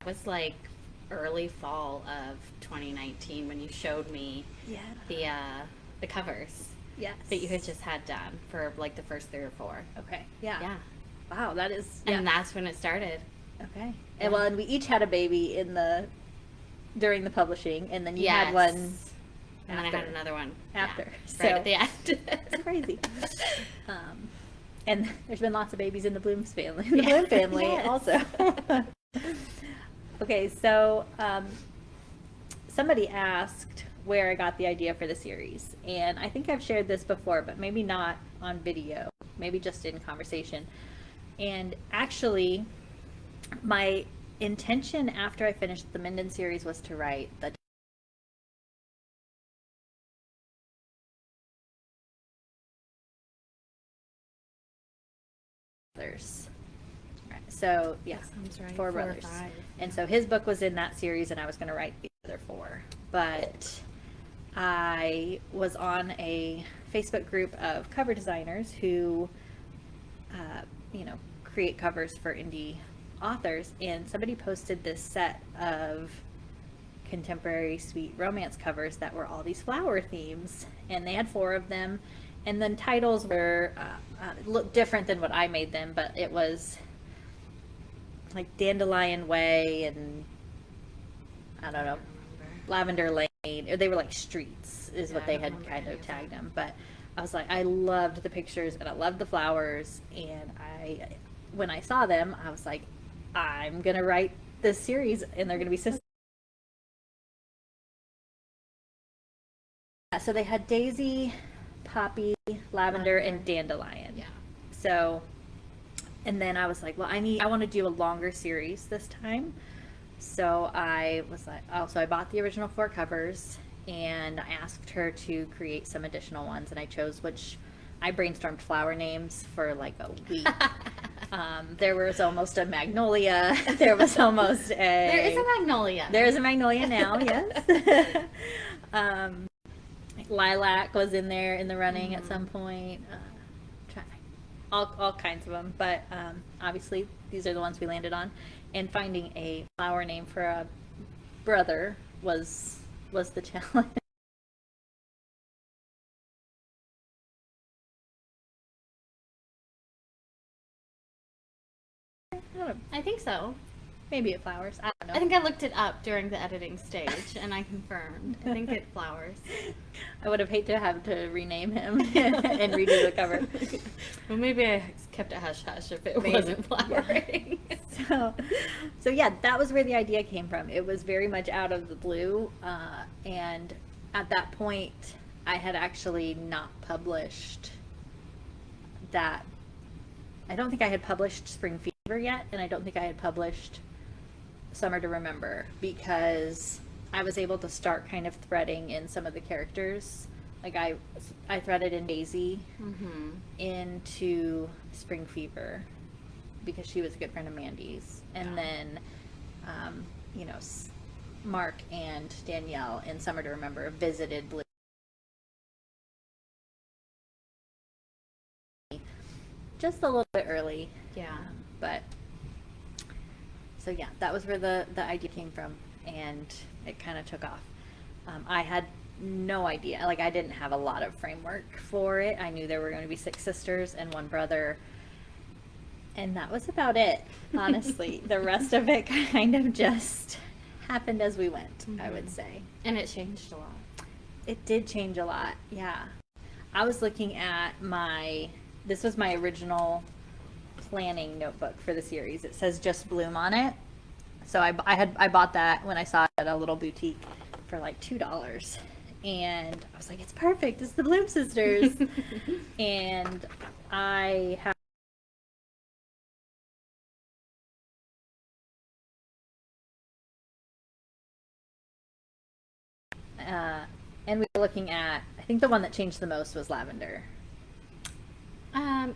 It was like early fall of 2019 when you showed me the covers. Yes. That you had just had done for like the first 3 or 4. Okay. Yeah. Yeah. Wow, that is. And that's when it started. Okay. Yeah. And well, and we each had a baby during the publishing, and then you had one. And then I had another one after. Yeah, right at the end. It's crazy. And there's been lots of babies in the Bloom's family. The Bloom family Yes. also. Okay, so somebody asked where I got the idea for the series, and I think I've shared this before, but maybe not on video, maybe just in conversation. And actually, my intention after I finished the Minden series was to write the brothers. So yes, Right. 4 brothers. And so his book was in that series, and I was going to write the other 4. But I was on a Facebook group of cover designers who, create covers for indie authors, and somebody posted this set of contemporary sweet romance covers that were all these flower themes, and they had 4 of them, and then titles were looked different than what I made them, but it was like Dandelion Way and I don't know, Lavender Lane. They were like streets is what they had kind of tagged them. But I was like, I loved the pictures and I loved the flowers, and when I saw them, I was like, I'm gonna write this series, and they're gonna be sisters. So they had Daisy, Poppy, Lavender, and Dandelion. Yeah. So, and then I was like, well, I want to do a longer series this time. So I was like, so I bought the original 4 covers, and I asked her to create some additional ones, and I chose I brainstormed flower names for like a week. There was almost a magnolia. There was almost There is a magnolia. There is a magnolia now, yes. Lilac was in there in the running at some point. All kinds of them, but obviously these are the ones we landed on. And finding a flower name for a brother was the challenge. I think so. Maybe it flowers. I don't know. I think I looked it up during the editing stage, and I confirmed. I think it flowers. I would have hated to have to rename him and redo the cover. Well, maybe I kept it hush hush if it wasn't flowering. So yeah, that was where the idea came from. It was very much out of the blue, and at that point, I had actually not published that. I don't think I had published Spring Fever yet, and I don't think I had published Summer to Remember, because I was able to start kind of threading in some of the characters. Like I threaded in Daisy into Spring Fever because she was a good friend of Mandy's, and then Mark and Danielle in Summer to Remember visited Blue. Just a little bit early. Yeah. But so yeah, that was where the idea came from, and it kind of took off. I had no idea. Like, I didn't have a lot of framework for it. I knew there were going to be 6 sisters and 1 brother, and that was about it, honestly. The rest of it kind of just happened as we went, I would say. And it changed a lot. It did change a lot, yeah. I was looking at this was my original planning notebook for the series. It says Just Bloom on it. So I bought that when I saw it at a little boutique for like $2. And I was like, it's perfect. It's the Bloom sisters. And I have and we were looking at, I think the one that changed the most was Lavender.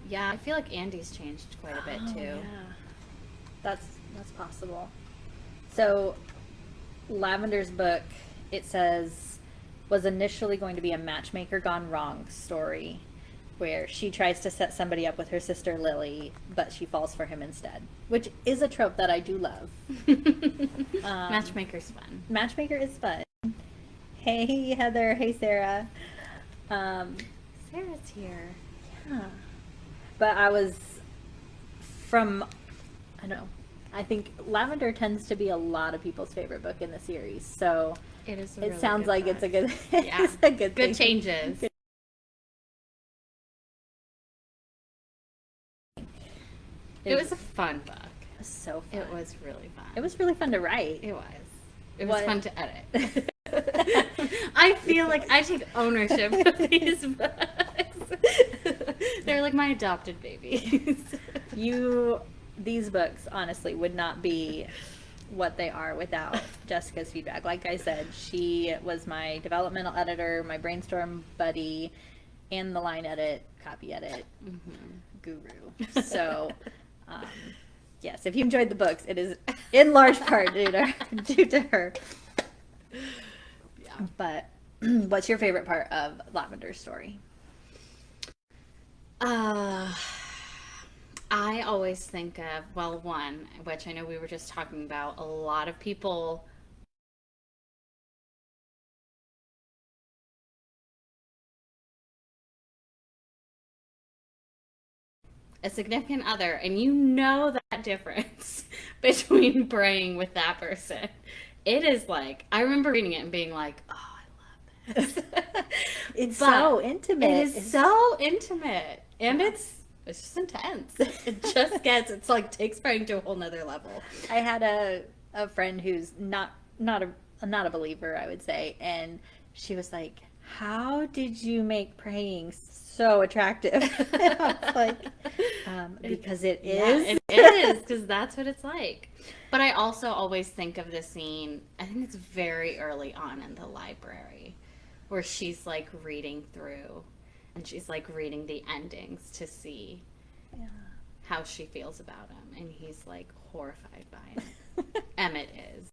Yeah, I feel like Andy's changed quite a bit too. Yeah. That's possible. So Lavender's book, it says, was initially going to be a matchmaker gone wrong story, where she tries to set somebody up with her sister Lily, but she falls for him instead, which is a trope that I do love. Matchmaker's fun. Matchmaker is fun. Hey, Heather. Hey, Sarah. Sarah's here. Yeah. But I was from, I don't know, I think Lavender tends to be a lot of people's favorite book in the series, so It is. it sounds like it's a good, Yeah. it's a good Good thing. changes. It was a fun book. It was so fun. It was really fun. It was really fun to write. It was. It was What- fun to edit. I feel like I take ownership of these books. They're like my adopted babies. These books honestly would not be what they are without Jessica's feedback. Like I said, she was my developmental editor, my brainstorm buddy, and the line edit, copy edit guru. So, yes, if you enjoyed the books, it is in large part due to her. Yeah. But what's your favorite part of Lavender's story? I always think of, well, one, which I know we were just talking about, a lot of people a significant other, and you know that difference between praying with that person. It is like, I remember reading it and being like, oh, I love this. It's But so intimate. It is so intimate. And it's just intense. It just gets, it's like takes praying to a whole nother level. I had a friend who's not a believer, I would say, and she was like, "How did you make praying so attractive?" And I was like, "Because it is." Yeah, it is, because that's what it's like. But I also always think of the scene, I think it's very early on in the library, where she's like reading through, and she's like reading the endings to see how she feels about him, and he's like horrified by it. Emmett is.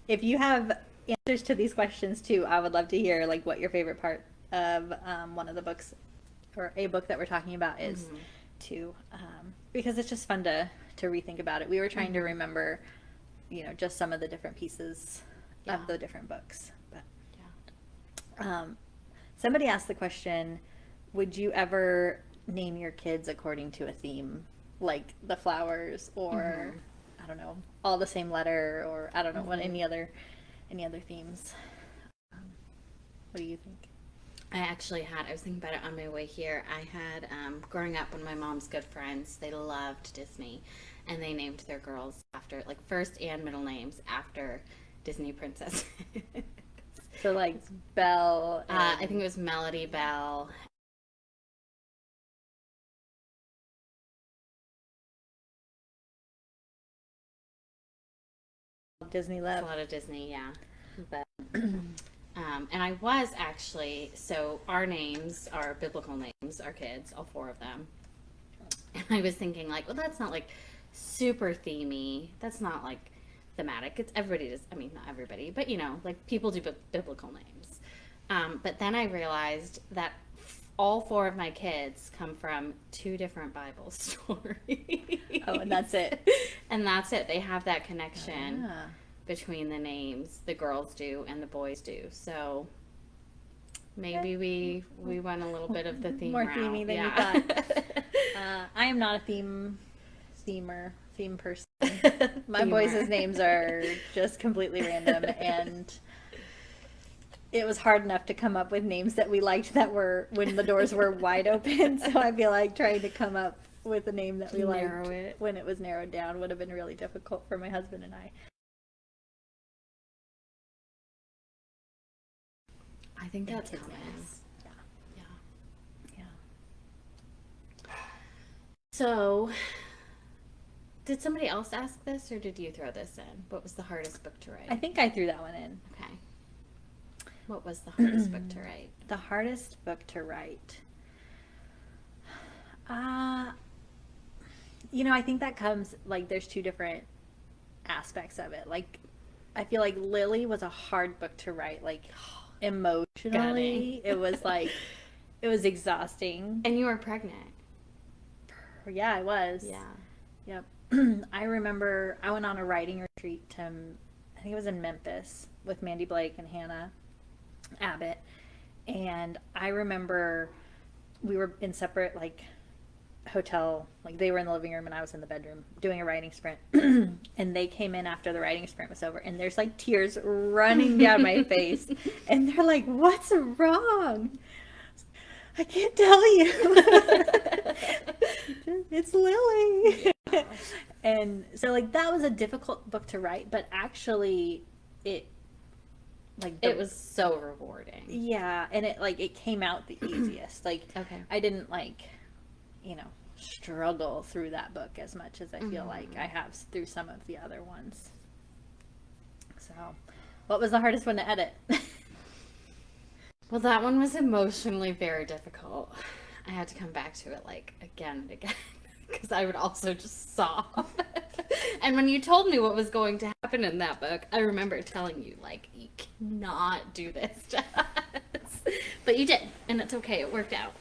If you have answers to these questions too, I would love to hear like what your favorite part of one of the books or a book that we're talking about is too, because it's just fun to rethink about it. We were trying to remember, just some of the different pieces of the different books. But somebody asked the question, would you ever name your kids according to a theme, like the flowers or I don't know, all the same letter, or I don't know what any other themes? What do you think? I was thinking about it on my way here. I had, growing up, one of my mom's good friends, they loved Disney, and they named their girls after, like, first and middle names after Disney princesses. So, like, Belle. I think it was Melody, Belle. Disney A love. lot of Disney, yeah. But, and I was actually, so our names are biblical names, our kids, all four of them. And I was thinking, like, well, that's not, like, super themey. That's not, like, thematic. It's everybody does, I mean, not everybody, but, like, people do biblical names. But then I realized that all four of my kids come from two different Bible stories. Oh, and that's it. And that's it. They have that connection between the names. The girls do and the boys do. So maybe we went a little bit of the theme More route. themey than you thought. I am not a theme person. My boys' names are just completely random, and it was hard enough to come up with names that we liked that were when the doors were wide open. So I feel like trying to come up with a name that we liked when it was narrowed down would have been really difficult for my husband and I. I think that's kids' common. names. Yeah. So, did somebody else ask this, or did you throw this in? What was the hardest book to write? I think I threw that one in. Okay. What was the hardest book to write? The hardest book to write. I think that comes, like, there's two different aspects of it. Like, I feel like Lily was a hard book to write. Like, emotionally, it was like, it was exhausting. And you were pregnant. Yeah, I was. Yeah. Yep. I remember I went on a writing retreat to, I think it was in Memphis, with Mandy Blake and Hannah Abbott. And I remember we were in separate, like, hotel, like they were in the living room and I was in the bedroom doing a writing sprint. And they came in after the writing sprint was over, and there's like tears running down my face. And they're like, "What's wrong?" I can't tell you. It's Lily. And so, like, that was a difficult book to write, but actually it, like, It was so rewarding. yeah, and it, like, it came out the easiest. Like, Okay. I didn't, like, you know, struggle through that book as much as I feel like I have through some of the other ones. So, what was the hardest one to edit? Well, that one was emotionally very difficult. I had to come back to it like again and again because I would also just sob. And when you told me what was going to happen in that book, I remember telling you, like, you cannot do this to us. But you did, and it's okay. It worked out.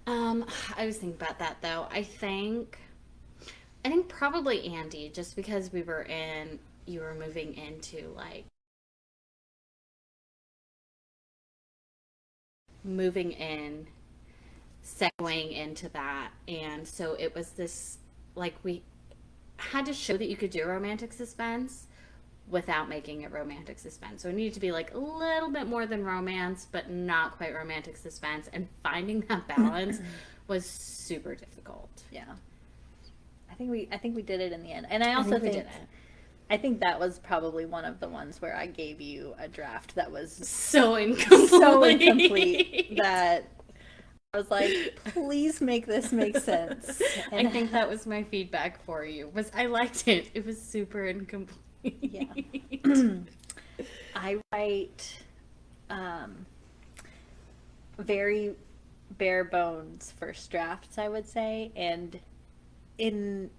I was thinking about that though. I think probably Andy, just because you were moving into like moving in, segueing into that, and so it was this, like, we had to show that you could do romantic suspense without making it romantic suspense. So it needed to be like a little bit more than romance, but not quite romantic suspense. And finding that balance was super difficult. Yeah. I think we did it in the end. And I also we think did it. I think that was probably one of the ones where I gave you a draft that was So incomplete. so incomplete that I was like, please make this make sense. And I think that was my feedback for you. Was I liked it. It was super incomplete. yeah. I write very bare bones first drafts, I would say, and in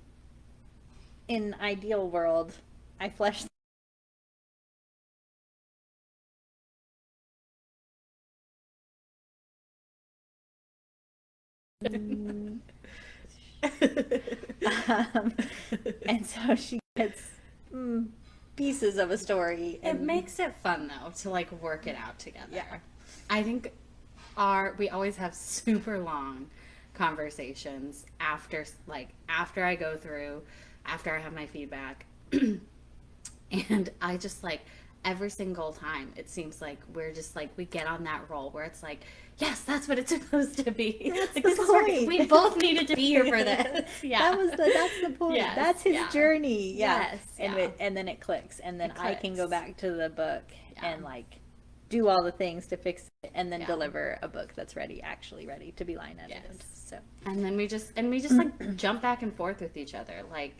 ideal world, I flesh and so she gets pieces of a story. It And makes it fun though to like work it out together. Yeah. I think we always have super long conversations after I go through, after I have my feedback. And I just like every single time it seems like we're just like we get on that roll where it's like, yes, that's what it's supposed to be. That's Like, the this is where point. we both needed to be here for this. Yeah. that's the point. Yes, That's his yeah. journey. Yeah. Yes, And yeah. and then it clicks, and then It I can go clicks. back to the book Yeah. and like do all the things to fix it, and then Yeah. deliver a book that's actually ready to be line edited. Yes. So And then we just like jump back and forth with each other. Like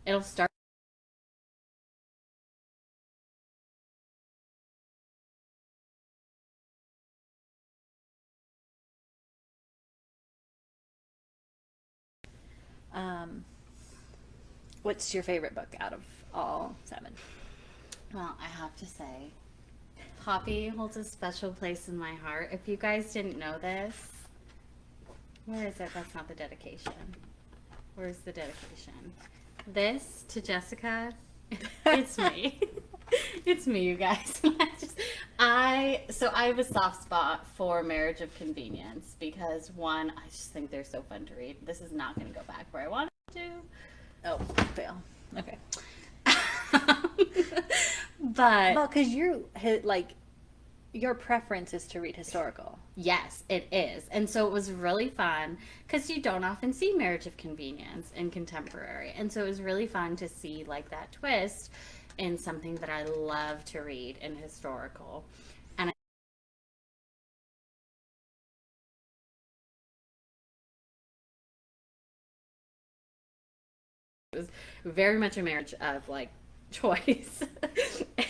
it'll start what's your favorite book out of all 7? Well, I have to say, Poppy holds a special place in my heart. If you guys didn't know this, where is it? That's not the dedication. Where's the dedication? This to Jessica, it's me. It's me, you guys. I have a soft spot for Marriage of Convenience because one, I just think they're so fun to read. This is not going to go back where I wanted to. Oh, fail. Okay. But Well, because your preference is to read historical. yes, it is. And so it was really fun because you don't often see Marriage of Convenience in contemporary. And so it was really fun to see like that twist in something that I love to read in historical. And it was very much a marriage of like choice.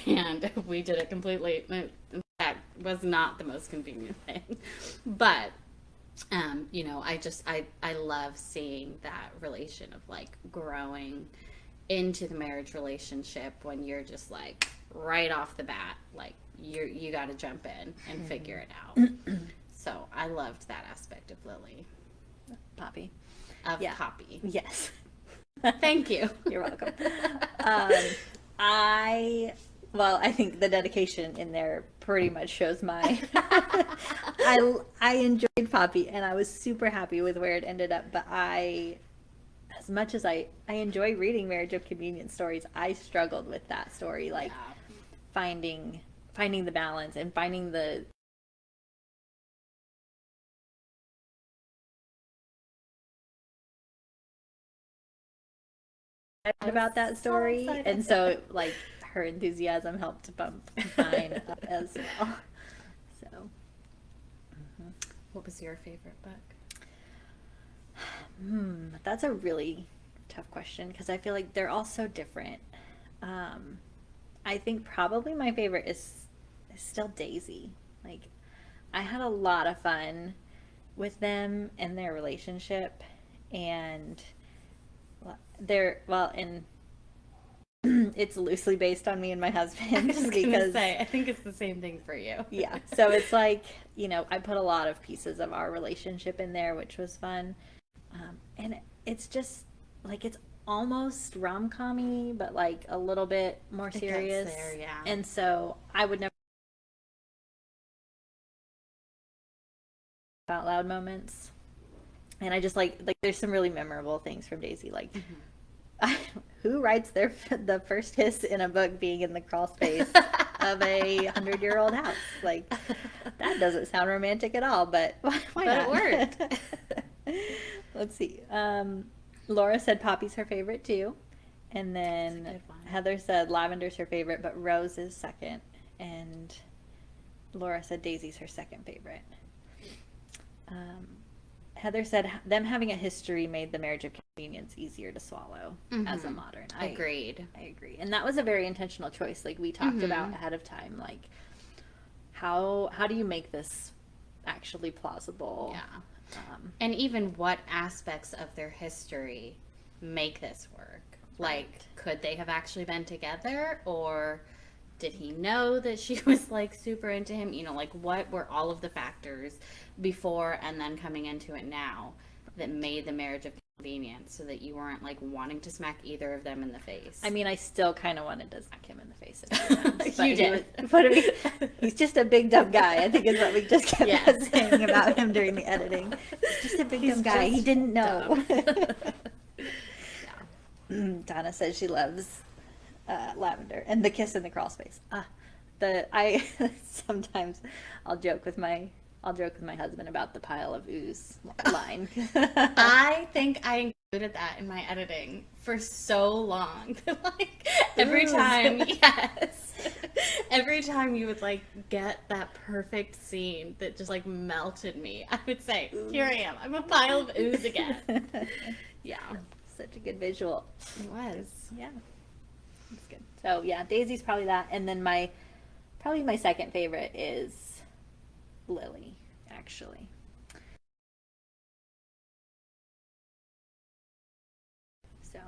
And we did it completely. In fact, was not the most convenient thing. But I love seeing that relation of like growing into the marriage relationship when you're just like right off the bat, like you got to jump in and figure it out. So I loved that aspect of Lily. Poppy. Of Poppy. Yes. Thank you. You're welcome. I think the dedication in there pretty much shows my. I enjoyed Poppy, and I was super happy with where it ended up. But as much as I enjoy reading Marriage of Convenience stories, I struggled with that story, like finding the balance and finding the. About that story, and so like her enthusiasm helped to bump mine up as well. So, What was your favorite book? That's a really tough question because I feel like they're all so different. I think probably my favorite is still Daisy. Like, I had a lot of fun with them and their relationship, and and it's loosely based on me and my husband because I think it's the same thing for you. Yeah. So it's like, I put a lot of pieces of our relationship in there, which was fun. And it's just like, it's almost rom-com-y, but like a little bit more serious. It gets there, yeah. And so I would never out loud moments. And I just like there's some really memorable things from Daisy, like who writes the first hiss in a book being in the crawl space of a 100-year-old house? Like, that doesn't sound romantic at all, but why not? It worked. Let's see. Laura said Poppy's her favorite too, and then Heather said Lavender's her favorite, but Rose is second, and Laura said Daisy's her second favorite. Heather said them having a history made the Marriage of Convenience easier to swallow as a modern. Agreed. I agree. And that was a very intentional choice. Like we talked about ahead of time, like how do you make this actually plausible? Yeah. And even what aspects of their history make this work? Like, could they have actually been together, or did he know that she was like super into him? Like what were all of the factors before and then coming into it now that made the Marriage of Convenience so that you weren't like wanting to smack either of them in the face? I mean, I still kind of wanted to smack him in the face a few times. You did. He's just a big dumb guy, I think is what we just kept saying about him during the editing. He's just a big dumb guy. He didn't know. Donna says she loves Lavender and the kiss in the crawl space. Sometimes I'll joke with my husband about the pile of ooze line. I think I included that in my editing for so long. Like every time you would like get that perfect scene that just like melted me, I would say, here I am, I'm a pile of ooze again. Yeah. Such a good visual. It was. Yeah. That's good. So yeah, Daisy's probably that, and then my second favorite is Lily, actually. So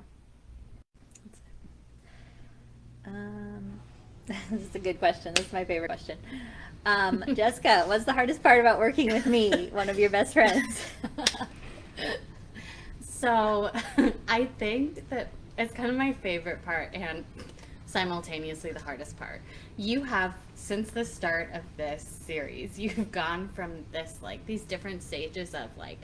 this is a good question. This is my favorite question. Jessica, what's the hardest part about working with me, one of your best friends? So I think that it's kind of my favorite part and simultaneously the hardest part. You have, since the start of this series, you've gone from this, like, these different stages of, like,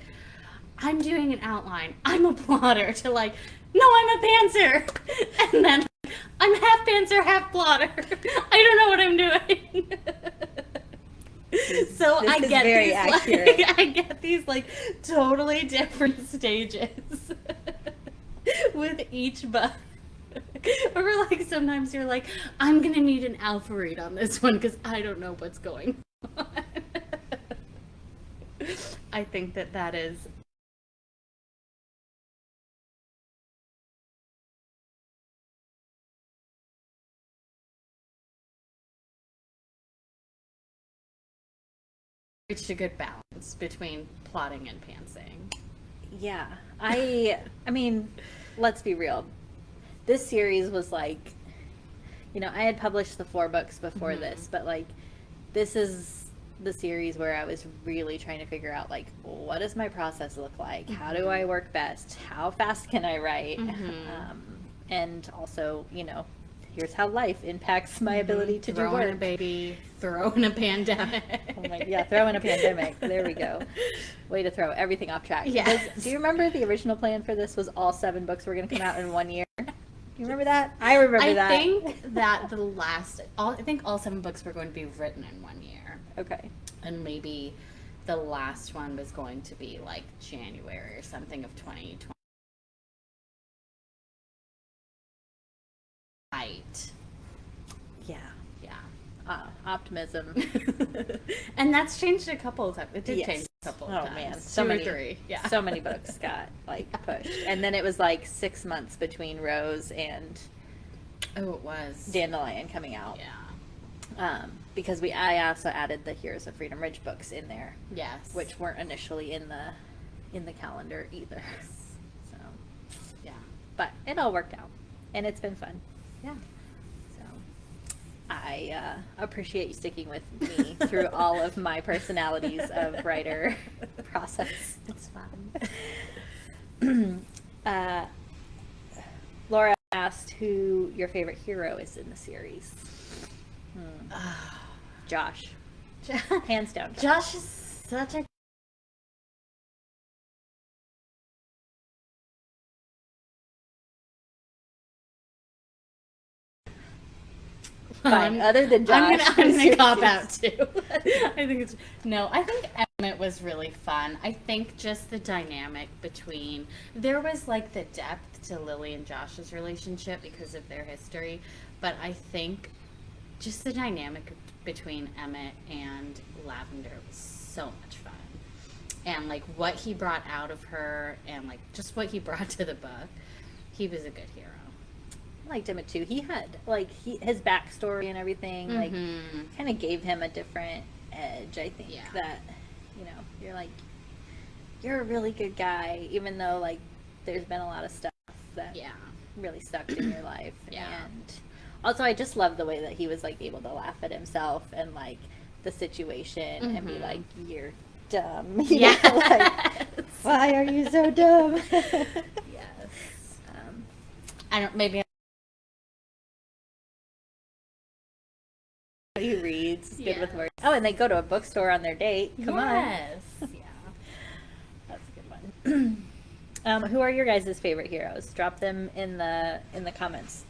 I'm doing an outline, I'm a plotter, to, like, no, I'm a pantser, and then I'm half pantser, half plotter. I don't know what I'm doing. So I get very accurate. I get these like totally different stages with each book. Or like sometimes you're like, I'm gonna need an alpha read on this one because I don't know what's going on. I think that is reached a good balance between plotting and pantsing. Yeah, I mean, let's be real. this series was like, you know, I had published the 4 books before this, but like this is the series where I was really trying to figure out like, what does my process look like? How do I work best? How fast can I write? And also, you know, here's how life impacts my ability to do Throw in a work. baby, throw in a pandemic. Yeah, throw in a pandemic. There we go. Way to throw everything off track. Yes. Do you remember the original plan for this was all 7 books were going to come out in 1 year? Do you remember that? I remember that. I think that I think all 7 books were going to be written in 1 year. Okay. And maybe the last one was going to be like January or something of 2020. Right. Yeah. Yeah. Optimism. And that's changed a couple of times. It did Yes. change a couple of Oh times. man, 2 or 3. Yeah. So many books got like pushed, and then it was like 6 months between Rose and Oh, it was. Dandelion coming out. Yeah. Because I also added the Heroes of Freedom Ridge books in there, Yes. which weren't initially in the calendar either. So, Yeah. but it all worked out, and it's been fun. Yeah. So I appreciate you sticking with me through all of my personalities of writer process. It's fun. Laura asked who your favorite hero is in the series. Josh. Hands down. Josh is such a Fine. Other than Josh. I'm gonna cop out too. I think Emmett was really fun. I think just the dynamic between, there was like the depth to Lily and Josh's relationship because of their history, but I think just the dynamic between Emmett and Lavender was so much fun. And like what he brought out of her and like just what he brought to the book, he was a good hero. I liked Emmett too. He had like his backstory and everything like kind of gave him a different edge. I think that, you know, you're like, you're a really good guy, even though like there's been a lot of stuff that really stuck in your life. And also I just love the way that he was like able to laugh at himself and like the situation and be like, you're dumb. You know, like, why are you so dumb? I don't, maybe he reads, good with words. Oh, and they go to a bookstore on their date. Come on. Yeah. That's a good one. Who are your guys' favorite heroes? Drop them in the comments.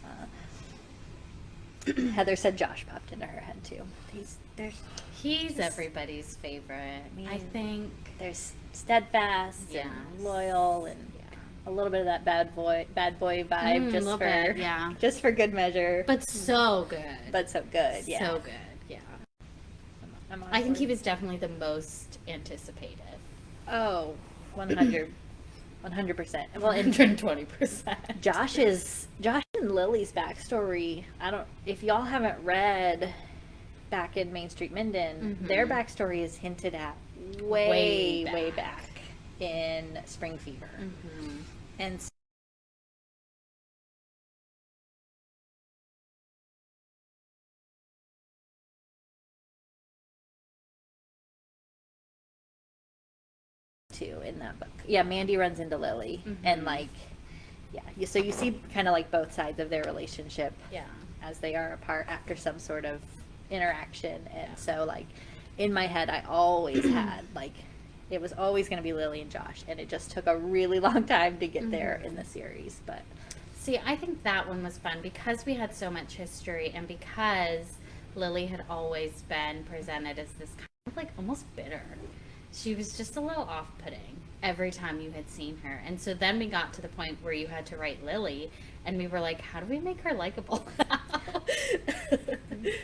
Heather said Josh popped into her head too. He's everybody's favorite. I think there's steadfast and loyal and a little bit of that bad boy vibe just for good measure. But so good. So good. So good. Yeah. I think he was definitely the most anticipated. Oh, 100%. Well, and 120%. Josh and Lily's backstory. If y'all haven't read Back in Main Street Minden, their backstory is hinted at way back in Spring Fever. And too in that book. Yeah, Mandy runs into Lily and like so you see kind of like both sides of their relationship as they are apart after some sort of interaction. And so like in my head I always had like it was always going to be Lily and Josh, and it just took a really long time to get there in the series. But see, I think that one was fun because we had so much history and because Lily had always been presented as this kind of like almost bitter. She was just a little off-putting every time you had seen her. And so then we got to the point where you had to write Lily, and we were like, how do we make her likable now?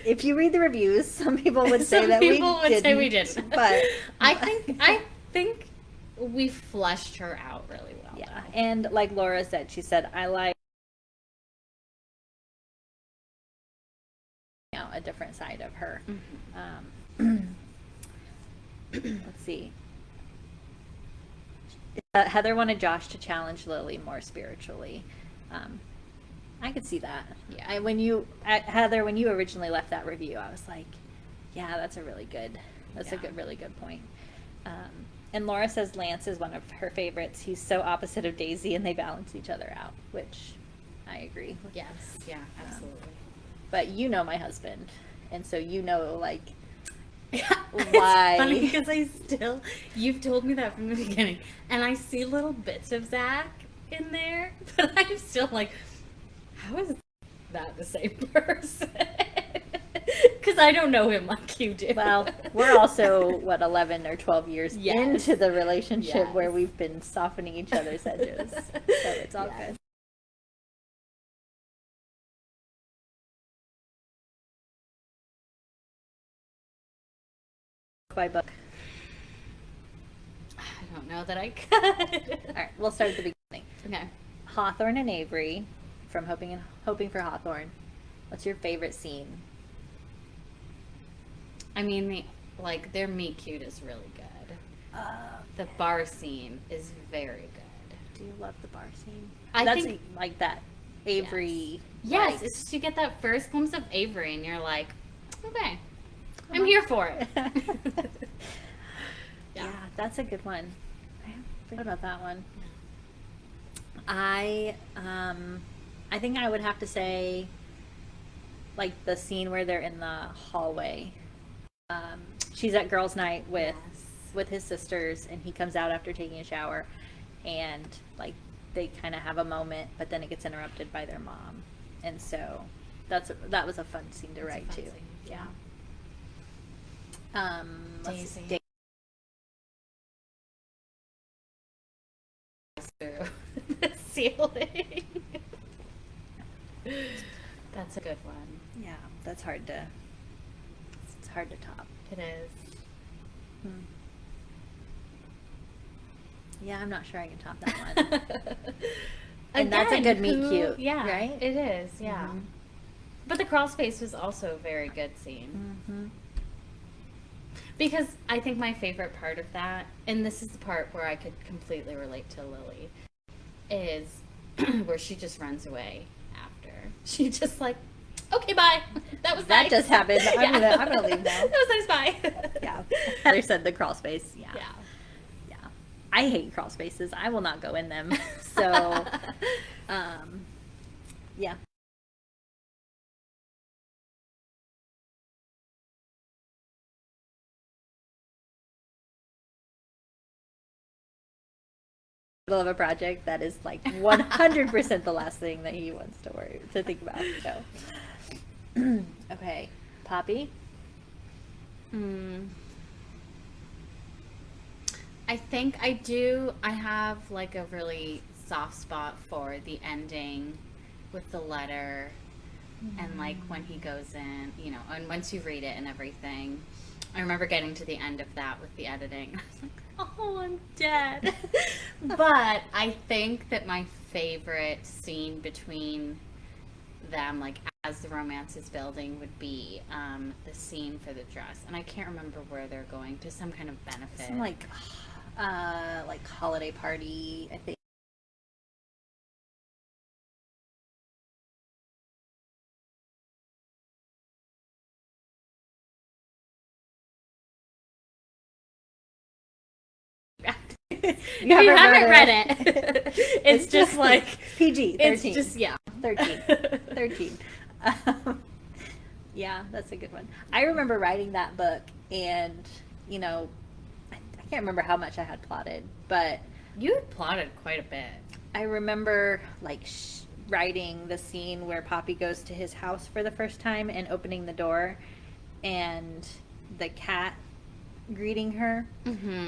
If you read the reviews, some people would say that we didn't. But I think we fleshed her out really well. Yeah, though. And like Laura said, she said, I like a different side of her. Let's see. Heather wanted Josh to challenge Lily more spiritually. I could see that. Yeah. Heather, when you originally left that review, I was like, yeah, that's a really good, really good point. And Laura says Lance is one of her favorites. He's so opposite of Daisy, and they balance each other out, which I agree with. Yes, yeah, absolutely. But you know my husband, and so you know, like, why? It's funny because you've told me that from the beginning, and I see little bits of Zach in there, but I'm still like, how is that the same person? Because I don't know him like you do. Well, we're also, 11 or 12 years into the relationship where we've been softening each other's edges. So it's all good. By book. I don't know that I could. All right, we'll start at the beginning. Okay. Hawthorne and Avery from Hoping for Hawthorne. What's your favorite scene? I mean, their meet cute is really good. The bar scene is very good. Do you love the bar scene? I think like that Avery. Yes, it's just you get that first glimpse of Avery, and you're like, okay, I'm here for it. Yeah, that's a good one. I forgot about that one. I think I would have to say, like, the scene where they're in the hallway. She's at girls' night with his sisters, and he comes out after taking a shower, and like they kind of have a moment, but then it gets interrupted by their mom, and so that was a fun scene to write too. Scene. Yeah. Daisy. The ceiling. That's a good one. Yeah, that's hard to. It's hard to top. It is. Yeah, I'm not sure I can top that one. And Again, that's a good meet cute. Yeah, right? It is. Yeah. Mm-hmm. But the crawl space was also a very good scene. Mm-hmm. Because I think my favorite part of that, and this is the part where I could completely relate to Lily, is where she just runs away after. She just like, okay, bye. That was that nice. just happened. I'm gonna leave now. That was nice. Bye. Yeah. Heather said the crawl space. Yeah. Yeah. Yeah. I hate crawl spaces. I will not go in them. So, yeah. Of a project that is like 100% the last thing that he wants to think about. So, okay, Poppy. I think I do. I have like a really soft spot for the ending with the letter, and like when he goes in, and once you read it and everything. I remember getting to the end of that with the editing. I was like, oh, I'm dead. But I think that my favorite scene between them, like as the romance is building, would be the scene for the dress. And I can't remember where they're going, to some kind of benefit. Some like holiday party, I think. If you haven't read it, it's just like PG. 13. It's just 13. Yeah, that's a good one. I remember writing that book, and I can't remember how much I had plotted, but you had plotted quite a bit. I remember writing the scene where Poppy goes to his house for the first time and opening the door, and the cat greeting her,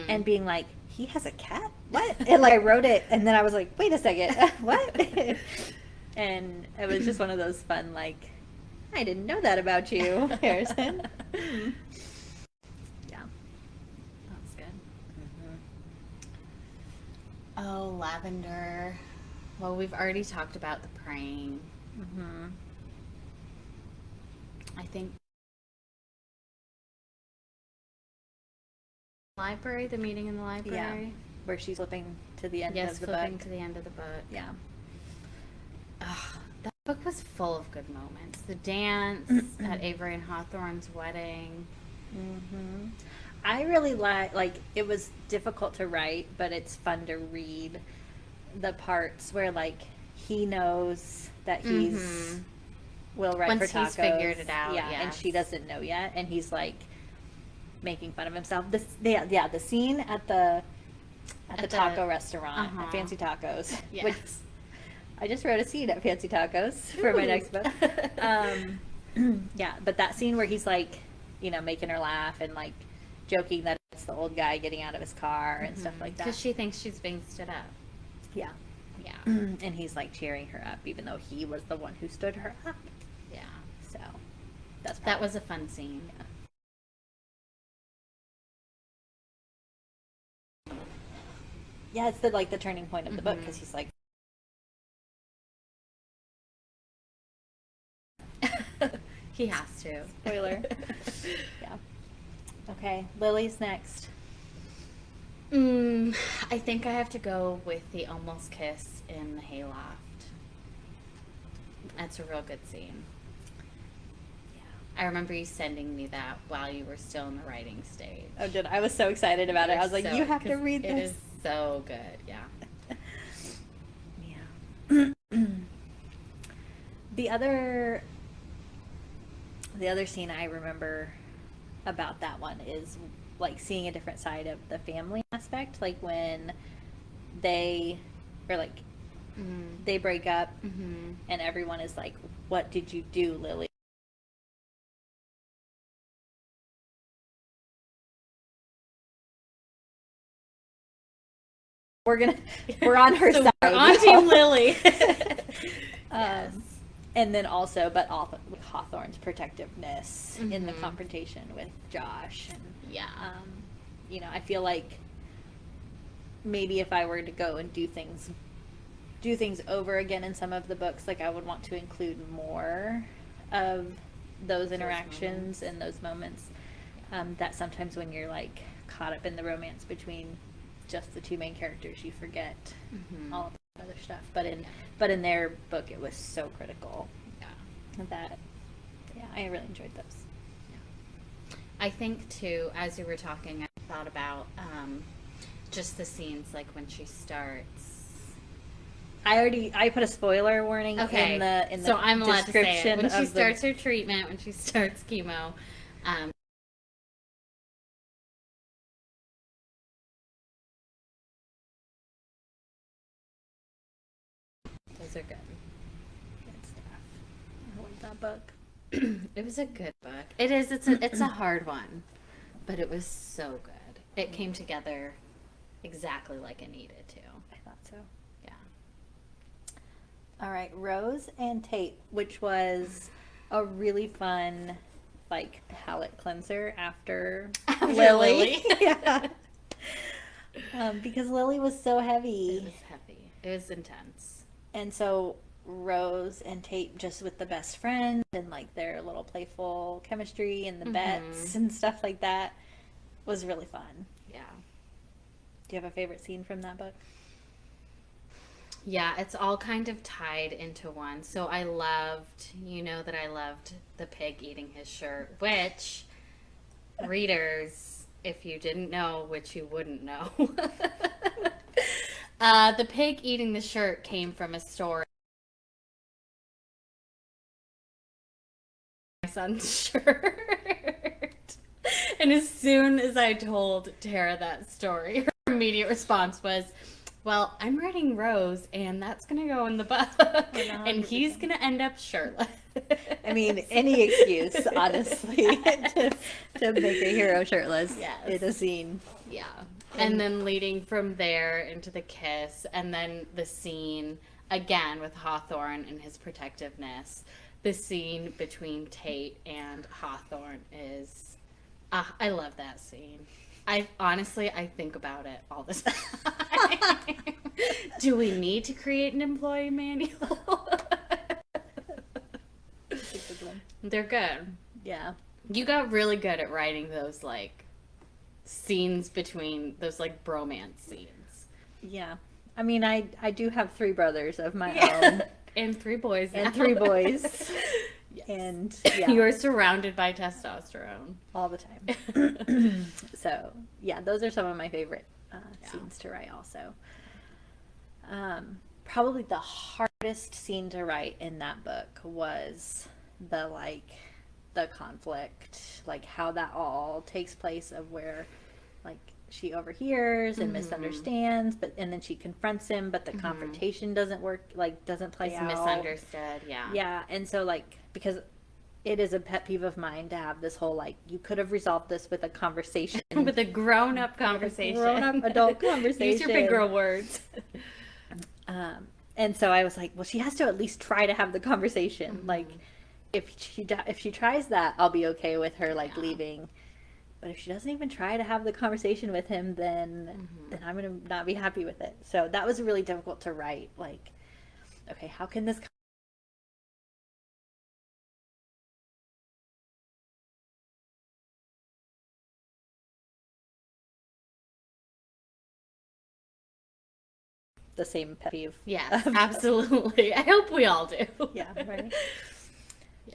and being like, he has a cat? What? And like I wrote it, and then I was like, wait a second, what? And it was just one of those fun, like, I didn't know that about you, Harrison. Yeah. That's good. Oh, Lavender. Well, we've already talked about the praying. I think library, the meeting in the library. Yeah. Where she's flipping to the end of the book. Flipping to the end of the book. Yeah. Ugh, that book was full of good moments. The dance at Avery and Hawthorne's wedding. Mm-hmm. I really like it was difficult to write, but it's fun to read the parts where like he knows that he's will write Once for tacos. he's figured it out, yeah, and yes. she doesn't know yet, and he's like making fun of himself. The scene at the taco restaurant at Fancy Tacos, Yes. which I just wrote a scene at Fancy Tacos for my next book. Yeah, but that scene where he's like, you know, making her laugh and like joking that it's the old guy getting out of his car and stuff like that. Because she thinks she's being stood up. Yeah. Yeah. And he's like cheering her up, even though he was the one who stood her up. Yeah. So that's That was a fun scene. Yeah, it's the turning point of the book because he's like. He has to. Spoiler. Yeah. Okay, Lily's next. I think I have to go with the almost kiss in the hayloft. That's a real good scene. Yeah. I remember you sending me that while you were still in the writing stage. Oh, did I was so excited about it. I was like, you have to read this. It is so good, yeah. Yeah. The other scene I remember about that one is like seeing a different side of the family aspect, like when they they break up and everyone is like, what did you do, Lily? We're on her side. We're on Team Lily. Yes. And then also, but all with Hawthorne's protectiveness in the confrontation with Josh. And, yeah. You know, I feel like maybe if I were to go and do things over again in some of the books, like I would want to include more of those interactions and those moments. That sometimes when you're like caught up in the romance between just the two main characters, you forget all of the other stuff. But in their book, it was so critical. Yeah. That I really enjoyed those. Yeah. I think too, as you were talking, I thought about just the scenes like when she starts. I put a spoiler warning in the so I'm allowed to say it. When she of starts her treatment, when she starts chemo. Those are good. Good stuff. I like that book. It was a good book. It is. It's a hard one, but it was so good. It came together exactly like it needed to. I thought so. Yeah. All right, Rose and Tate, which was a really fun, like, palate cleanser after Lily. Yeah. Because Lily was so heavy. It was heavy. It was intense. And so Rose and Tate, just with the best friend and like their little playful chemistry and the bets and stuff like that, was really fun. Yeah. Do you have a favorite scene from that book? Yeah, it's all kind of tied into one. So I loved the pig eating his shirt, which readers, if you didn't know, which you wouldn't know, the pig eating the shirt came from a story. My son's shirt. And as soon as I told Tara that story, her immediate response was, well, I'm writing Rose, and that's going to go in the book, and he's going to end up shirtless. I mean, any excuse, honestly, to make a hero shirtless in a scene. Yeah. And then leading from there into the kiss, and then the scene, again, with Hawthorne and his protectiveness. The scene between Tate and Hawthorne is... I love that scene. I think about it all the time. Do we need to create an employee manual? They're good. Yeah. You got really good at writing those, like, scenes between those, like, bromance scenes. Yeah. I mean, I do have 3 brothers of my own. And 3 boys now. And 3 boys. Yes. And yeah, You are surrounded by testosterone. all the time. So, yeah, those are some of my favorite Yeah. scenes to write also. Probably the hardest scene to write in that book was the conflict, like how that all takes place, of where like she overhears and misunderstands, and then she confronts him, but the confrontation doesn't work, like doesn't play It's out. misunderstood, yeah. Yeah, and so like, because it is a pet peeve of mine to have this whole like, you could have resolved this with a conversation. With a grown-up conversation. Grown-up adult conversation. Use your big girl words. And so I was like, well, she has to at least try to have the conversation. Like, if she tries that, I'll be okay with her like leaving. But if she doesn't even try to have the conversation with him, then I'm gonna not be happy with it. So that was really difficult to write. Like, okay, how can this the same pet peeve? Yes, absolutely. I hope we all do. Yeah, right.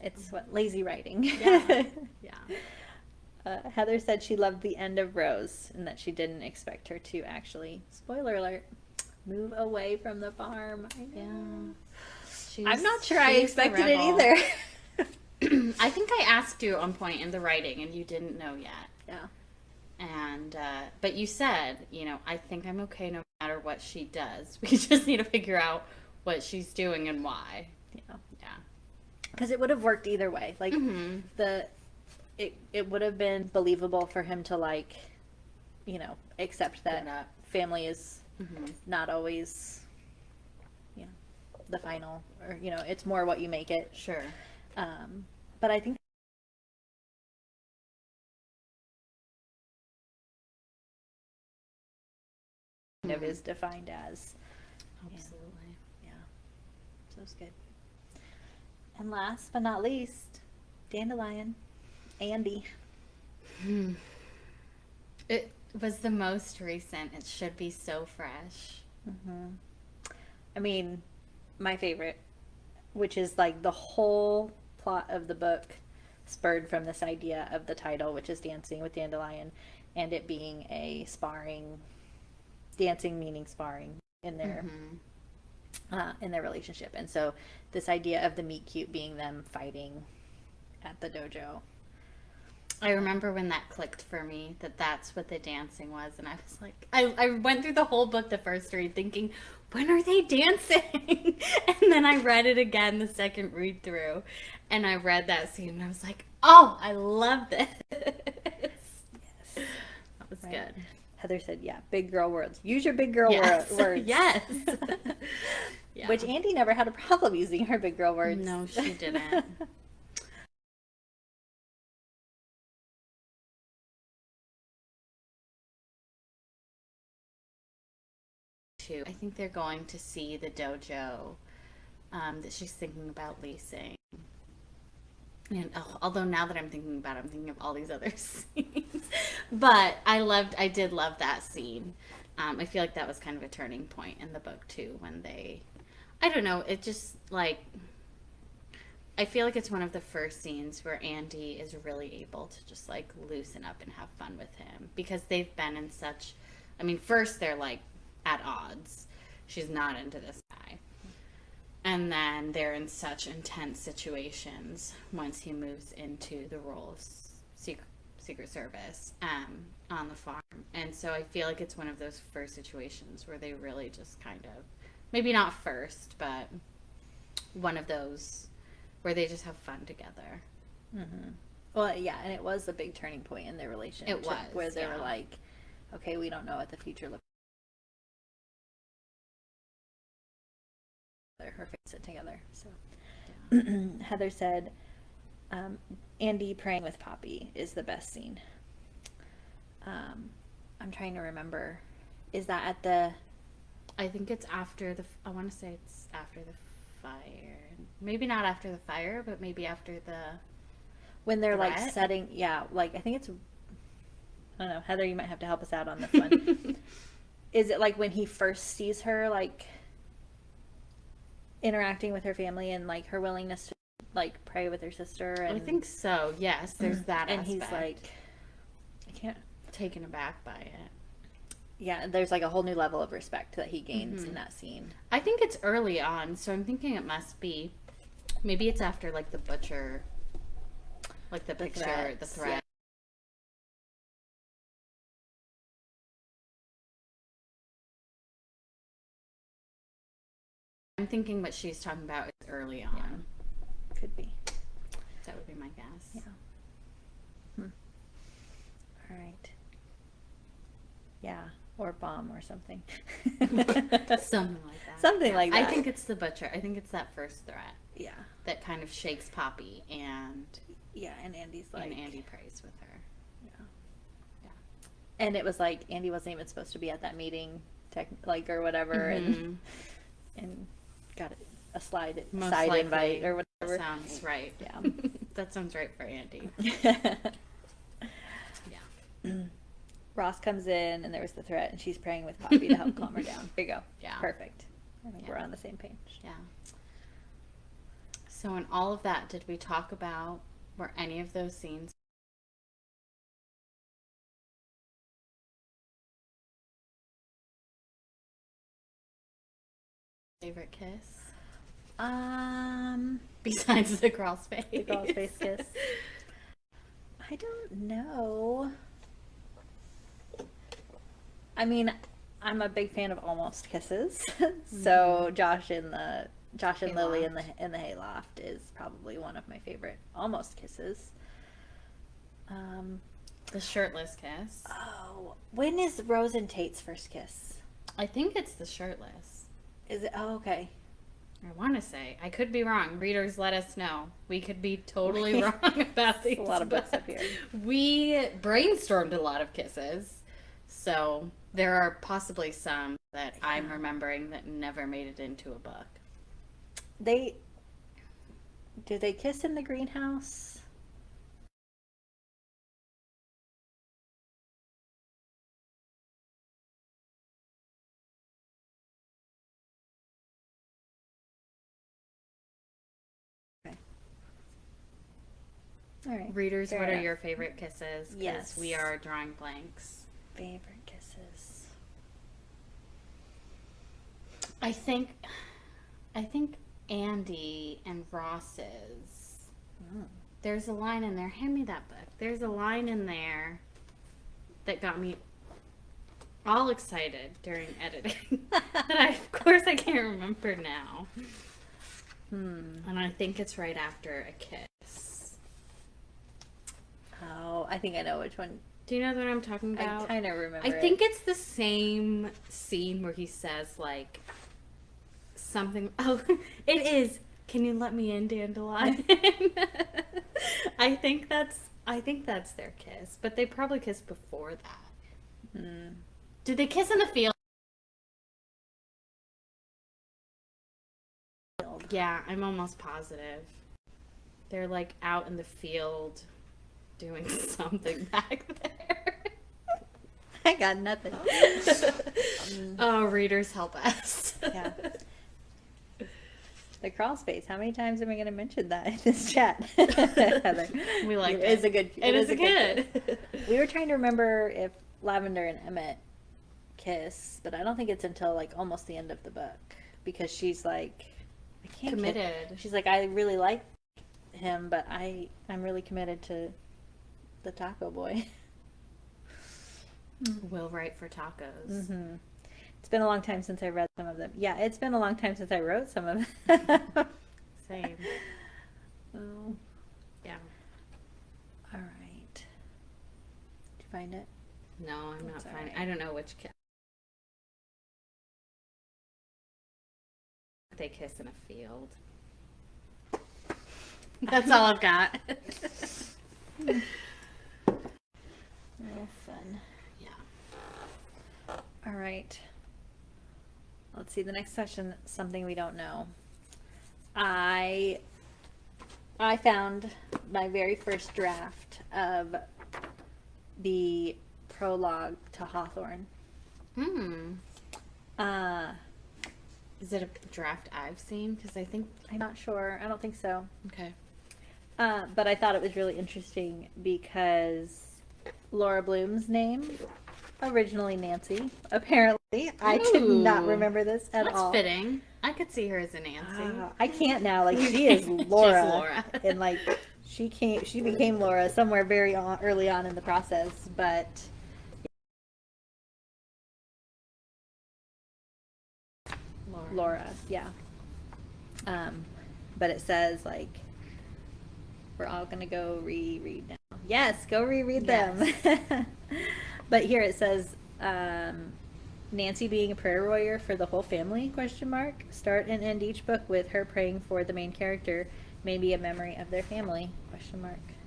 It's what lazy writing. Yeah. Yeah. Heather said she loved the end of Rose and that she didn't expect her to actually, spoiler alert, move away from the farm. I know. Yeah. I'm not sure I expected it either. I think I asked you at one point in the writing and you didn't know yet. Yeah. And, but you said, you know, I think I'm okay no matter what she does. We just need to figure out what she's doing and why. Yeah. Yeah. Because it would have worked either way. Like, it would have been believable for him to, like, you know, accept that family is not always, you know, the final, or, you know, it's more what you make it. Sure. But I think kind of is defined as. Absolutely. Yeah. So it's good. And last but not least, Dandelion. Andy. It was the most recent. It should be so fresh. I mean, my favorite, which is like the whole plot of the book spurred from this idea of the title, which is Dancing with Dandelion, and it being a sparring, dancing meaning sparring in their relationship. And so this idea of the meet cute being them fighting at the dojo. I remember when that clicked for me, that that's what the dancing was, and I was like, I went through the whole book the first read thinking, when are they dancing? And then I read it again the second read through, and I read that scene, and I was like, oh, I love this. Yes. That was good. Heather said, yeah, big girl words. Use your big girl words. Yes. Yeah. Which Andy never had a problem using her big girl words. No, she didn't. I think they're going to see the dojo that she's thinking about leasing. And although now that I'm thinking about it, I'm thinking of all these other scenes. But I did love that scene. I feel like that was kind of a turning point in the book too, when I don't know, it just like, I feel like it's one of the first scenes where Andy is really able to just like loosen up and have fun with him, because they've been in such, I mean, first they're like at odds. She's not into this guy. And then they're in such intense situations once he moves into the role of Secret Service on the farm. And so I feel like it's one of those first situations where they really just kind of, maybe not first, but one of those where they just have fun together. Well, yeah, and it was a big turning point in their relationship. It was, where they were like, okay, we don't know what the future looks like. Her face it together. So Heather said, Andy praying with Poppy is the best scene. I'm trying to remember. Is that at the... I think it's after I want to say it's after the fire. Maybe not after the fire, but maybe after the... When they're threat? like setting... Yeah, like I think it's... I don't know. Heather, you might have to help us out on this one. Is it like when he first sees her, like... interacting with her family and like her willingness to like pray with her sister. And I think so. Yes, there's that and aspect. he's like, I can't. Taken aback by it. Yeah, there's like a whole new level of respect that he gains in that scene. I think it's early on, so I'm thinking it must be. Maybe it's after like the butcher, like the picture, the threat. Yeah. I'm thinking what she's talking about is early on. Yeah. Could be. That would be my guess. Yeah. All right. Yeah, or bomb or something. Something like that. Something like that. I think it's the butcher. I think it's that first threat. Yeah. That kind of shakes Poppy and and Andy's like, and Andy prays with her. Yeah. And it was like Andy wasn't even supposed to be at that meeting, or whatever, and got a side invite or whatever. Sounds right. Yeah. That sounds right for Andy. Yeah. Ross comes in and there was the threat and she's praying with Poppy to help calm her down. There you go. Yeah. Perfect. I think we're on the same page. Yeah. So in all of that, did we talk about, were any of those scenes favorite kiss? Besides the crawl space. The crawl space kiss. I don't know. I mean, I'm a big fan of almost kisses. So Josh and Lily in the hayloft is probably one of my favorite almost kisses. The shirtless kiss. Oh, when is Rose and Tate's first kiss? I think it's the shirtless. Is it? Oh, okay. I want to say. I could be wrong. Readers, let us know. We could be totally wrong about these. A lot of books up here. We brainstormed a lot of kisses. So there are possibly some that I'm remembering that never made it into a book. Do they kiss in the greenhouse? All right. Readers, Fair what enough. are your favorite kisses? 'Cause Yes. we are drawing blanks. Favorite kisses. I think Andy and Ross's. There's a line in there. Hand me that book. There's a line in there that got me all excited during editing that of course I can't remember now. And I think it's right after a kiss. Oh, I think I know which one. Do you know what I'm talking about? I kind of remember. I think it's the same scene where he says like something. Oh, it is. Can you let me in, Dandelion? I think that's their kiss, but they probably kissed before that. Did they kiss in the field? Yeah, I'm almost positive. They're like out in the field doing something back there. I got nothing. Oh, readers, help us. Yeah. The crawl space. How many times am I going to mention that in this chat? Heather? We like it. It is a good. It is a good. We were trying to remember if Lavender and Emmett kiss, but I don't think it's until like almost the end of the book because she's like, I can't Committed. She's like, I really like him, but I'm really committed to the taco boy. Will write for tacos. Mm-hmm. It's been a long time since I read some of them. Yeah, it's been a long time since I wrote some of them. Same. Oh. Yeah. All right. Did you find it? No, I'm That's not all finding. right. I don't know which kiss. They kiss in a field. That's all I've got. Oh, fun. Yeah. All right. Let's see. The next section, something we don't know. I found my very first draft of the prologue to Hawthorne. Hmm. Uh, Is Is it a draft I've seen? Because I think. I'm not sure. I don't think so. Okay. But I thought it was really interesting because Laura Bloom's name, originally Nancy, apparently. I did not Ooh. remember this at That's all. fitting. I could see her as a Nancy. I can't now. Like, she is Laura. She's Laura. And, like, she became Laura somewhere very early on in the process. But Laura, yeah. But it says, like, we're all going to go reread now. Yes, go reread them. But here it says, Nancy being a prayer warrior for the whole family, ? Start and end each book with her praying for the main character, maybe a memory of their family, ?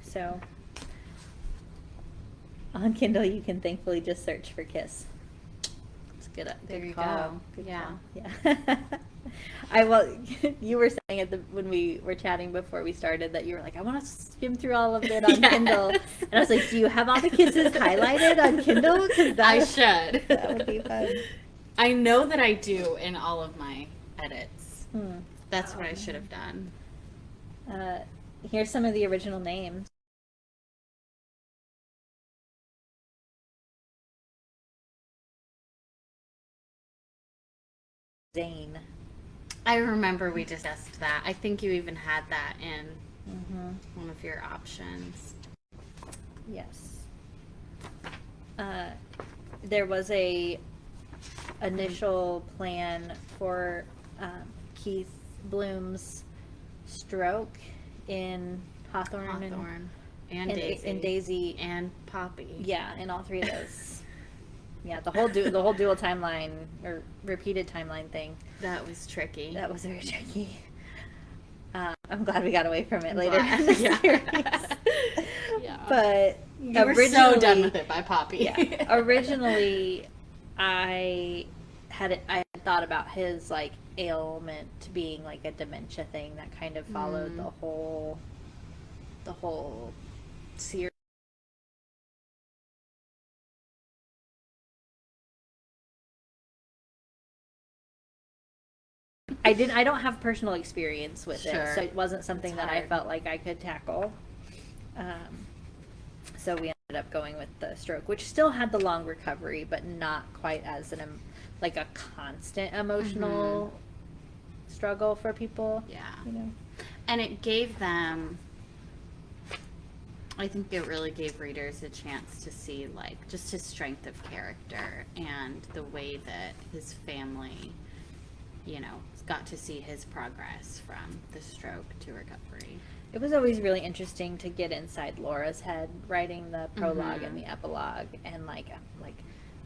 So, on Kindle, you can thankfully just search for Kiss. It's good. There you call. go. Good Yeah. call. Yeah. You were saying when we were chatting before we started that you were like, I want to skim through all of it on Yes. Kindle. And I was like, do you have all the kisses highlighted on Kindle? 'Cause I should. That would be fun. I know that I do in all of my edits. Hmm. That's what I should have done. Here's some of the original names. Zane. I remember we discussed that. I think you even had that in Mm-hmm. one of your options. Yes. There was a initial plan for Keith Bloom's stroke in Hawthorne, Hawthorne and and Daisy. and Daisy. And Poppy. Yeah, in all three of those. Yeah, the whole dual timeline or repeated timeline thing. That was tricky. That was very tricky. I'm glad we got away from it I'm later glad. in the Yeah. series. Yeah. But You were so done with it by Poppy. Yeah. Originally, I had thought about his like ailment being like a dementia thing that kind of followed the whole series. I don't have personal experience with Sure. it, so it wasn't something It's that I hard. felt like I could tackle. So we ended up going with the stroke, which still had the long recovery, but not quite as like a constant emotional struggle for people. Yeah. You know. And it gave them, I think it really gave readers a chance to see like just his strength of character and the way that his family, you know, got to see his progress from the stroke to recovery. It was always really interesting to get inside Laura's head, writing the prologue and the epilogue, and like,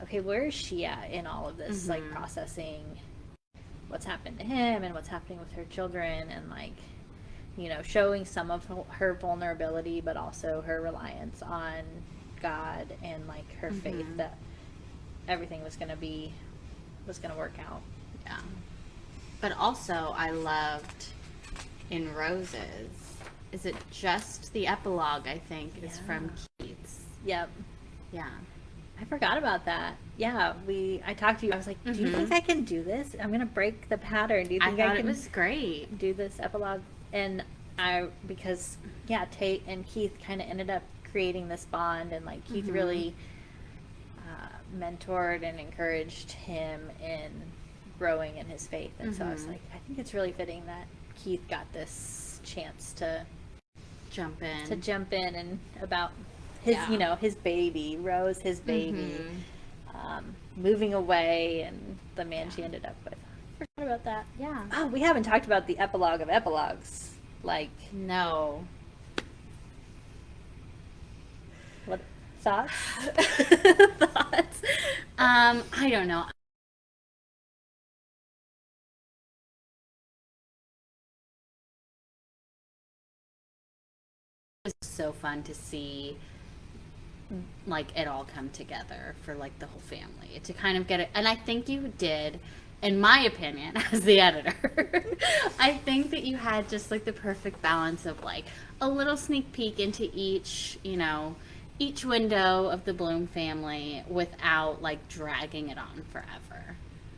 okay, where is she at in all of this? Like processing what's happened to him and what's happening with her children, and like, you know, showing some of her vulnerability, but also her reliance on God and like her faith that everything was going to work out. Yeah. But also, I loved in Roses. Is it just the epilogue? I think is from Keats. Yep. Yeah. I forgot about that. Yeah, I talked to you. I was like, do you think I can do this? I'm going to break the pattern. Do you think I thought can it was great. do this epilogue? And because Tate and Keith kind of ended up creating this bond, and like Keith really mentored and encouraged him in growing in his faith. And so I was like, I think it's really fitting that Keith got this chance to Jump in. and about his, you know, his baby, Rose, his baby, moving away, and the man she ended up with. Forgot about that. Yeah. Oh, we haven't talked about the epilogue of epilogues. Like, No. what thoughts? Thoughts? I don't know. It was so fun to see like it all come together for like the whole family to kind of get it. And I think you did, in my opinion, as the editor, I think that you had just like the perfect balance of like a little sneak peek into each, you know, each window of the Bloom family without like dragging it on forever.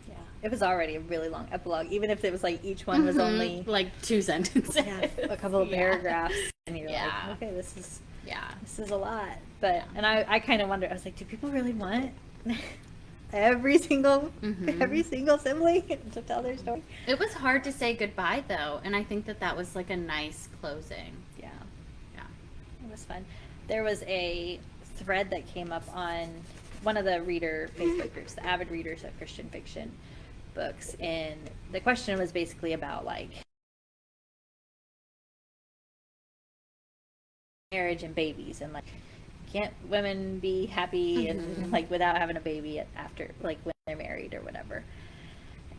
Yeah. it was already a really long epilogue, even if it was like each one was only like 2 sentences, a couple of Yeah. paragraphs, and you're Yeah. like, okay, this Yeah. is a lot. But Yeah. and I kind of wonder. I was like, do people really want every single sibling to tell their story? It was hard to say goodbye though, and I think that was like a nice closing. Yeah, Yeah. it was fun. There was a thread that came up on one of the reader Facebook groups, the avid readers of Christian fiction books, and the question was basically about like marriage and babies, and like, can't women be happy and like without having a baby after, like, when they're married or whatever.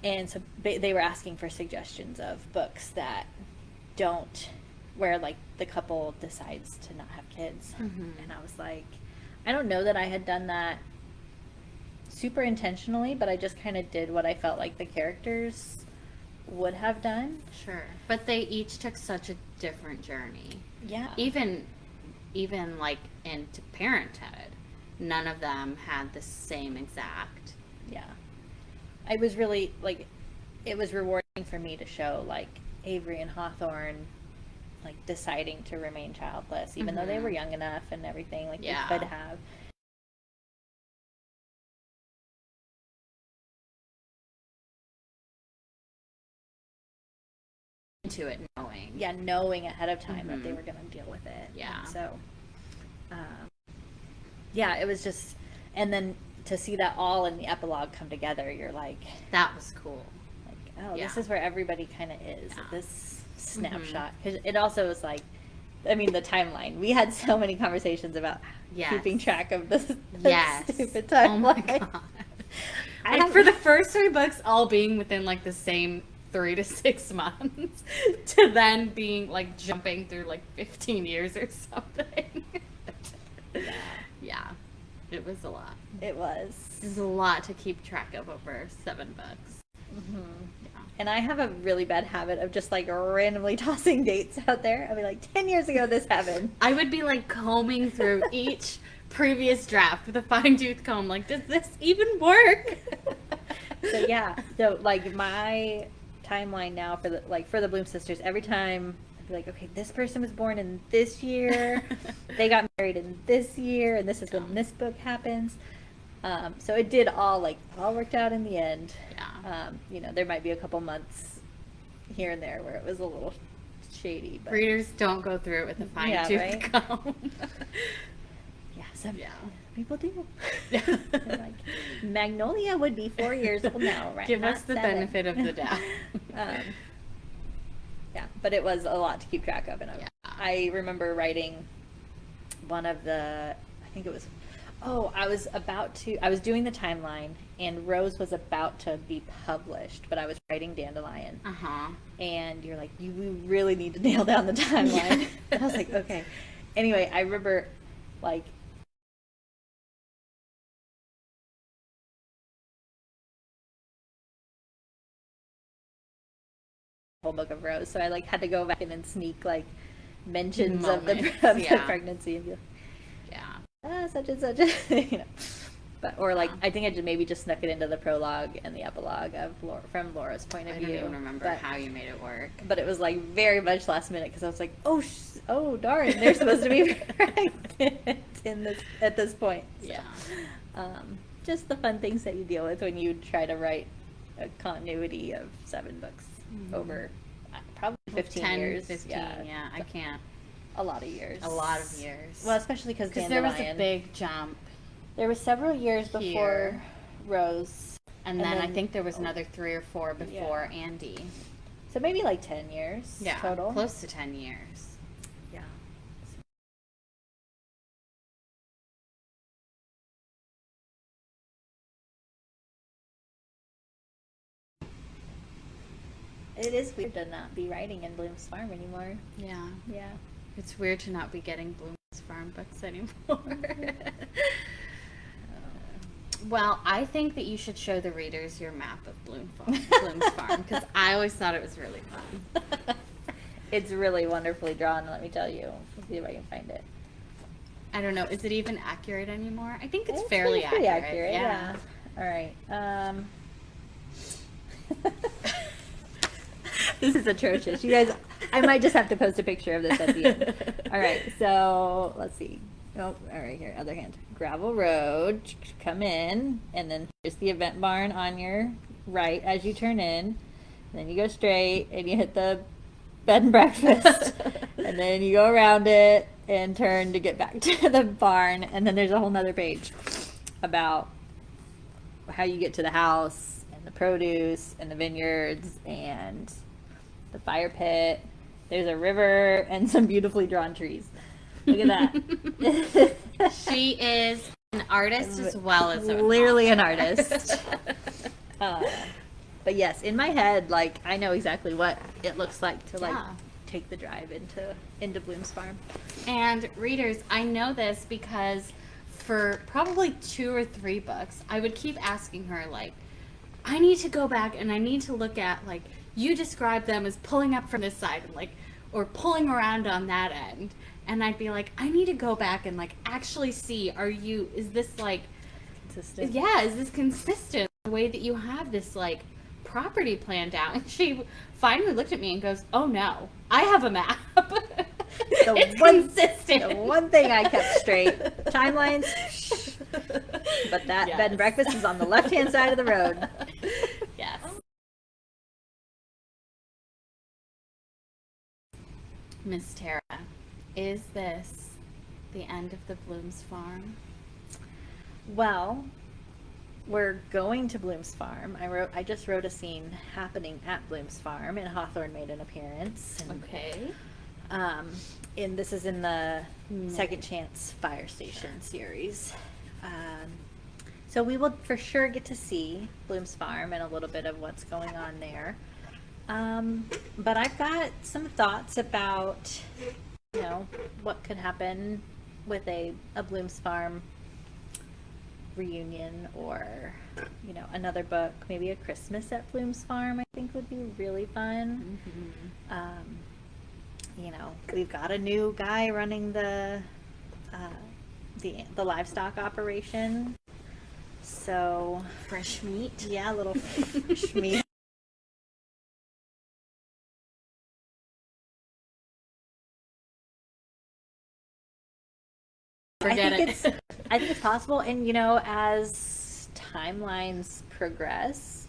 And so they were asking for suggestions of books that don't, where like the couple decides to not have kids. And I was like, I don't know that I had done that super intentionally, but I just kind of did what I felt like the characters would have done. Sure. But they each took such a different journey. Yeah. Even like into parenthood, none of them had the same exact. Yeah. I was really, like, it was rewarding for me to show, like, Avery and Hawthorne, like, deciding to remain childless, even though they were young enough and everything, like, Yeah. they could have. Into it knowing. Yeah, knowing ahead of time that they were going to deal with it. Yeah. And so, yeah, it was just, and then to see that all in the epilogue come together, you're like, That was cool. like, oh, Yeah. this is where everybody kind of is Yeah. at this snapshot. Because it also was like, I mean, the timeline. We had so many conversations about Yes. keeping track of the Yes. stupid Oh timeline. my god. I Like for the first 3 books all being within like the same 3 to 6 months to then being like jumping through like 15 years or something. Yeah. Yeah. It was a lot. It was. It was a lot to keep track of over 7 books. Yeah. And I have a really bad habit of just like randomly tossing dates out there. I'll be like, 10 years ago this happened. I would be like combing through each previous draft with a fine tooth comb. Like, does this even work? So yeah, so like my timeline now for the Bloom sisters, every time I'd be like, okay, this person was born in this year, they got married in this year, and this is when this book happens. So it did all worked out in the end. Yeah. You know, there might be a couple months here and there where it was a little shady, but Readers don't go through it with a fine tooth right? comb. yeah, some Yeah. people do. They're like, Magnolia would be 4 years old now, right? Give not us the 7. benefit of the doubt. Yeah, but it was a lot to keep track of, and Yeah. I remember writing one of the, I think it was, I was doing the timeline, and Rose was about to be published, but I was writing Dandelion, Uh-huh. and you're like, we really need to nail down the timeline. And I was like, okay. Anyway, I remember, like, whole book of Rose, so I like had to go back in and sneak like mentions of the Moments, yeah. pregnancy and be like, Yeah. such and such, you know. But or like I think I maybe just snuck it into the prologue and the epilogue of from Laura's point of I view. don't even remember but, how you made it work. But it was like very much last minute because I was like, oh darn, they're supposed to be pregnant at this point. So, Yeah. just the fun things that you deal with when you try to write a continuity of 7 books over probably 15 10, years. 15, yeah. I can't. A lot of years. A lot of years. Well, especially because there was a big jump. There was several years before Here. Rose. And then I think there was another 3 or 4 Yeah. before Andy. So maybe like 10 years Yeah. total. Close to 10 years. Yeah. It is weird to not be writing in Bloom's Farm anymore. Yeah. Yeah. It's weird to not be getting Bloom's Farm books anymore. Well, I think that you should show the readers your map of Bloom's Farm, because I always thought it was really fun. It's really wonderfully drawn, let me tell you. Let's see if I can find it. I don't know. Is it even accurate anymore? I think it's It's fairly pretty accurate. yeah. All right. This is atrocious. You guys, I might just have to post a picture of this at the end. All right, so let's see. Oh, all right, here, other hand. Gravel road, come in, and then here's the event barn on your right as you turn in. Then you go straight, and you hit the bed and breakfast, and then you go around it and turn to get back to the barn, and then there's a whole nother page about how you get to the house, and the produce, and the vineyards, and the fire pit. There's a river and some beautifully drawn trees. Look at that. She is an artist as well as clearly an artist. But yes, in my head, like, I know exactly what it looks like to like take the drive into Bloom's Farm. And readers, I know this because for probably 2 or 3 books, I would keep asking her, like, I need to go back and I need to look at, like, you describe them as pulling up from this side and, like, or pulling around on that end. And I'd be like, I need to go back and, like, actually see, is this, like, Consistent. Yeah, is this consistent, the way that you have this, like, property planned out? And she finally looked at me and goes, oh no, I have a map. It's consistent. The one thing I kept straight, timelines, but that Yes. bed and breakfast is on the left-hand side of the road. Yes. Miss Tara, is this the end of the Bloom's Farm? Well, we're going to Bloom's Farm. I just wrote a scene happening at Bloom's Farm, and Hawthorne made an appearance. And, Okay. and this is in the Second Chance Fire Station series. So we will for sure get to see Bloom's Farm and a little bit of what's going on there. But I've got some thoughts about, what could happen with a Bloom's Farm reunion, or, another book, maybe a Christmas at Bloom's Farm, I think would be really fun. Mm-hmm. We've got a new guy running the livestock operation. So Fresh meat. yeah, a little fresh meat. Forget I think it's possible, and as timelines progress,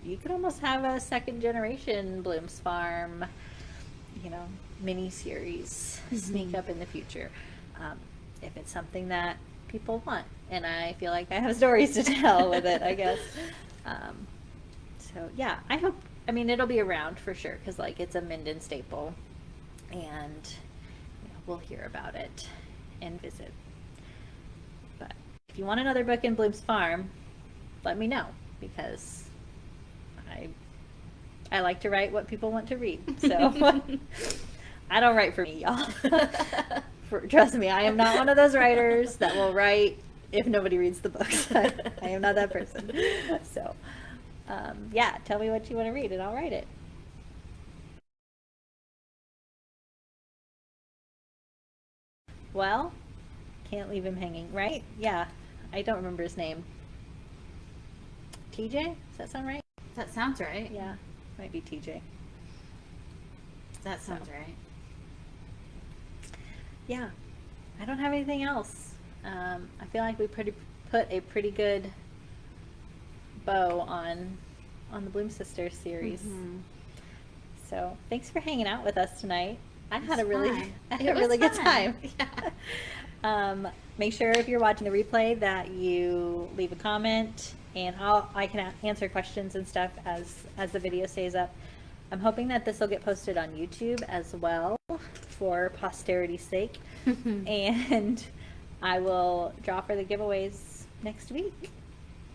you could almost have a second generation Bloom's Farm, mini series sneak up in the future, if it's something that people want, and I feel like I have stories to tell with it, I guess. So yeah, I hope. I mean, it'll be around for sure because it's a Minden staple, and we'll hear about it and visit. But if you want another book in Bloom's Farm, let me know, because I like to write what people want to read. So I don't write for me, y'all. Trust me, I am not one of those writers that will write if nobody reads the books. I am not that person. So yeah, tell me what you want to read and I'll write it. Well, can't leave him hanging, right? Yeah, I don't remember his name. TJ? Does that sound right? That sounds right. Yeah, might be TJ. That sounds right. Yeah, I don't have anything else. I feel like we put a pretty good bow on the Bloom Sisters series. Mm-hmm. So thanks for hanging out with us tonight. I had a It really was good fun. time. Yeah. Make sure if you're watching the replay that you leave a comment, and I can answer questions and stuff as the video stays up. I'm hoping that this will get posted on YouTube as well for posterity's sake, and I will draw for the giveaways next week.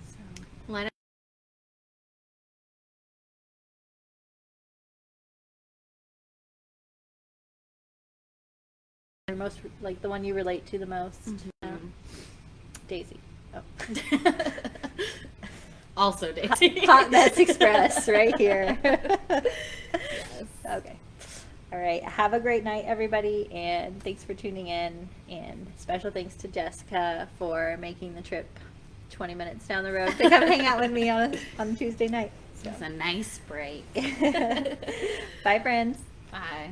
So. Let Most the one you relate to the most. Mm-hmm. Daisy. Oh. Also Daisy. Hot Mess Express right here. Yes. Okay. All right. Have a great night, everybody, and thanks for tuning in. And special thanks to Jessica for making the trip 20 minutes down the road to come hang out with me on Tuesday night. It's a nice break. Bye, friends. Bye.